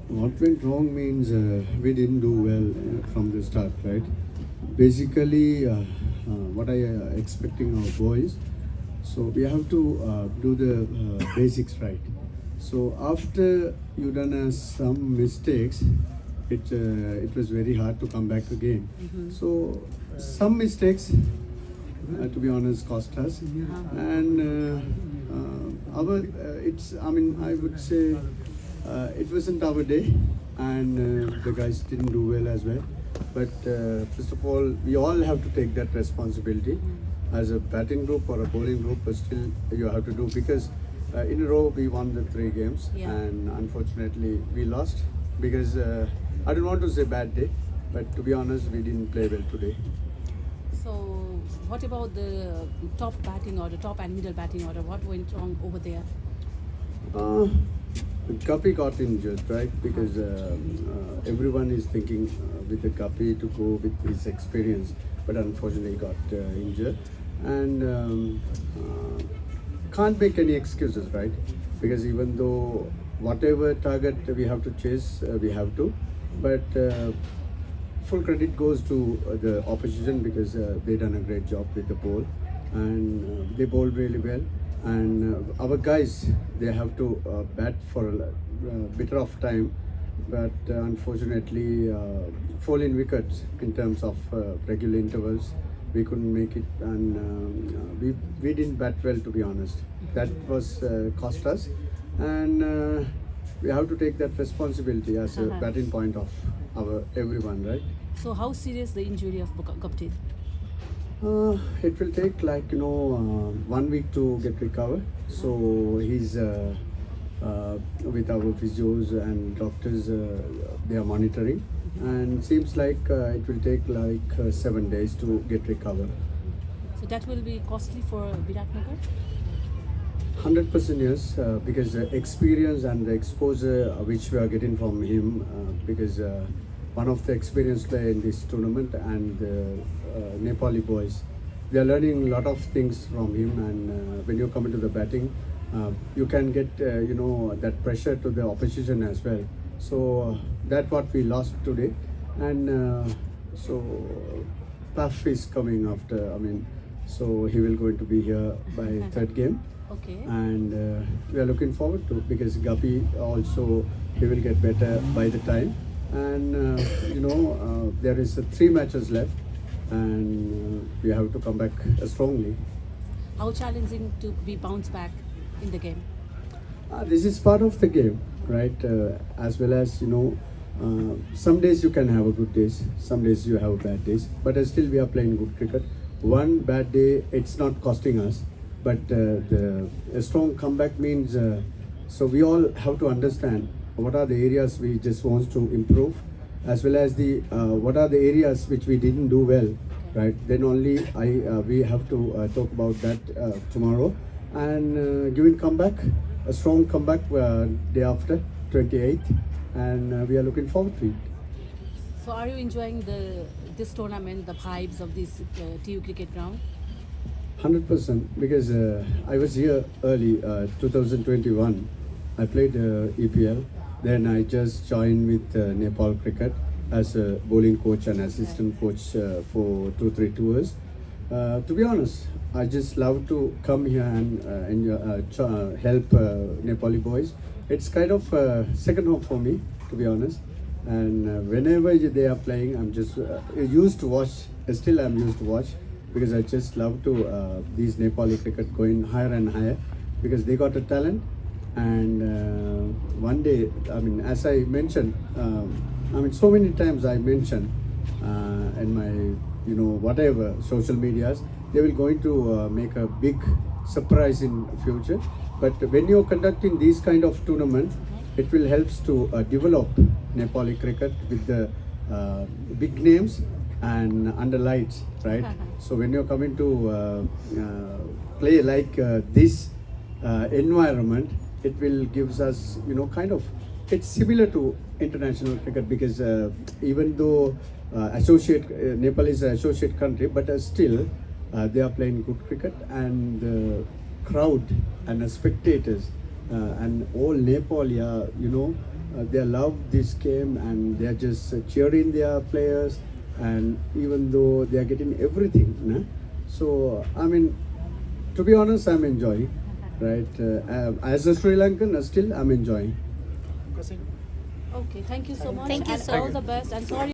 What went wrong means we didn't do well from the start, right? Basically, what I expecting our boys, so we have to do the basics right. So after you done some mistakes, it was very hard to come back again. So some mistakes, to be honest, cost us, and our it's. I mean, I would say it wasn't our day, and the guys didn't do well as well. But first of all, we all have to take that responsibility as a batting group or a bowling group. But still, you have to do because in a row we won the 3 games, and unfortunately we lost because I don't want to say bad day, but to be honest, we didn't play well today. So, what about the top batting order, top and middle batting order? What went wrong over there? Guppy got injured, right? Because everyone is thinking with the Guppy to go with his experience, but unfortunately he got injured, and can't make any excuses, right? Because even though whatever target we have to chase, we have to, but full credit goes to the opposition because they done a great job with the ball, and they bowled really well. And our guys, they have to bat for a bit of time, but unfortunately fall in wickets in terms of regular intervals. We couldn't make it, and we didn't bat well, to be honest. That was cost us, and we have to take that responsibility as a batting point of our everyone, right? So, how serious the injury of Gupti? It will take 1 week to get recovered. So he's with our physios and doctors, they are monitoring, and seems like it will take 7 days to get recovered. So, that will be costly for Viratnagar? 100% yes, because the experience and the exposure which we are getting from him, because one of the experienced player in this tournament, and the Nepali boys, we are learning a lot of things from him, and when you come into the batting, you can get that pressure to the opposition as well. So that's what we lost today, and so Puff is coming after. I mean, so he will going to be here by third game. Okay. And we are looking forward to, because Guppy also, he will get better by the time, and there is 3 matches left, and we have to come back strongly. How challenging to be bounced back in the game? This is part of the game, right? As well as some days you can have a good days, some days you have bad days, but still we are playing good cricket. One bad day, it's not costing us, but a strong comeback means, so we all have to understand what are the areas we just want to improve, as well as the what are the areas which we didn't do well, right? Then only we have to talk about that tomorrow, and giving comeback, a strong comeback day after 28th, and we are looking forward to it. So, are you enjoying this tournament, the vibes of this TU cricket ground? 100%, because I was here early 2021. I played EPL. Then I just joined with Nepal Cricket as a bowling coach and assistant coach for 2-3 tours. To be honest, I just love to come here and help Nepali boys. It's kind of second home for me, to be honest. And whenever they are playing, I'm just used to watch. Still, I'm used to watch, because I just love to these Nepali cricket going higher and higher, because they got a talent. And one day, I mean, as I mentioned, I mean, so many times I mentioned in my, whatever social medias, they will going to make a big surprise in future. But when you're conducting these kind of tournaments, it will helps to develop Nepali cricket with the big names and under lights, right? So when you're coming to play like this environment, it will gives us, kind of, it's similar to international cricket, because even though Nepal is an associate country, but still they are playing good cricket, and the crowd and the spectators, and all Nepal, yeah, you know, they love this game and they're just cheering their players, and even though they are getting everything, nah? So I mean, to be honest, I'm enjoying, right? As a Sri Lankan, still I'm enjoying. Okay, thank you so much. Thank you, and sir. all the best. And sorry.